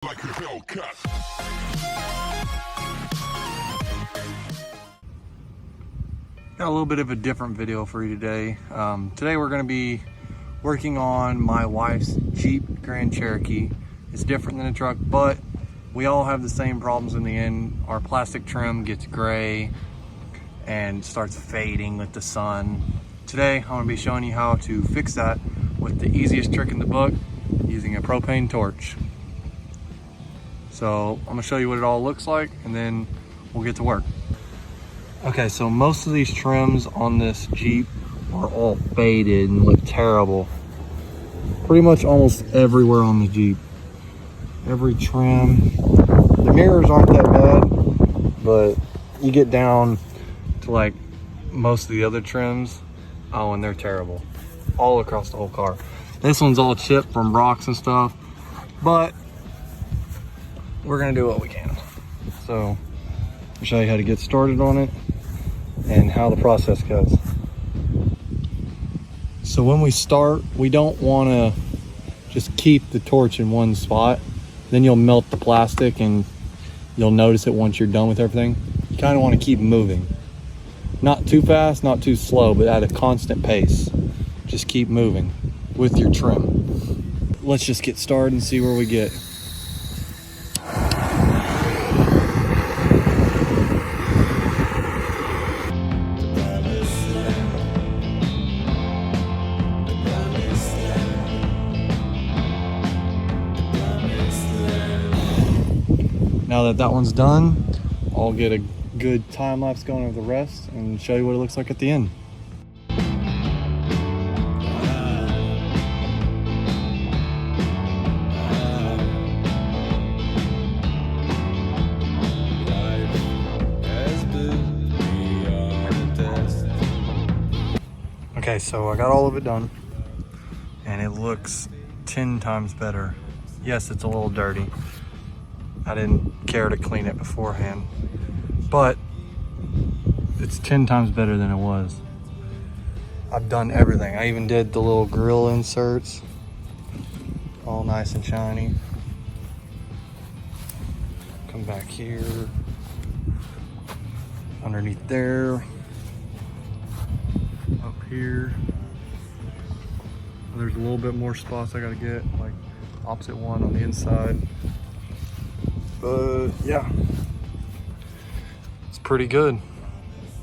Like a Hellcat. Got a little bit of a different video for you today. Today we're going to be working on my wife's Jeep Grand Cherokee. It's different than a truck, but we all have the same problems in the end. Our plastic trim gets gray and starts fading with the sun. Today I'm going to be showing you how to fix that with the easiest trick in the book, using a propane torch. So I'm gonna show you what it all looks like and then we'll get to work. Okay, so most of these trims on this Jeep are all faded and look terrible. Pretty much almost everywhere on the Jeep. Every trim. The mirrors aren't that bad, but you get down to like most of the other trims, oh, and they're terrible. All across the whole car. This one's all chipped from rocks and stuff, but we're gonna do what we can. So I'll show you how to get started on it and how the process goes. So when we start, we don't want to just keep the torch in one spot. Then you'll melt the plastic and you'll notice it once you're done with everything. You kind of want to keep moving. Not too fast, not too slow, but at a constant pace. Just keep moving with your trim. Let's just get started and see where we get. Now that one's done, I'll get a good time lapse going of the rest and show you what it looks like at the end. Okay, so I got all of it done and it looks 10 times better. Yes, it's a little dirty. I didn't care to clean it beforehand, but it's 10 times better than it was. I've done everything. I even did the little grill inserts, all nice and shiny. Come back here, underneath there, up here. There's a little bit more spots I gotta get, like opposite one on the inside. But yeah, it's pretty good.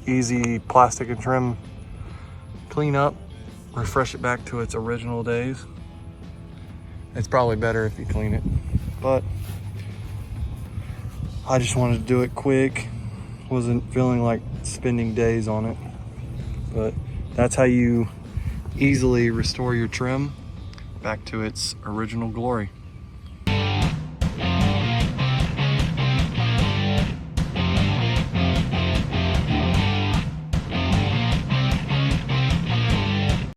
Easy plastic and trim clean up, refresh it back to its original days. It's probably better if you clean it, but I just wanted to do it quick. Wasn't feeling like spending days on it, but that's how you easily restore your trim back to its original glory.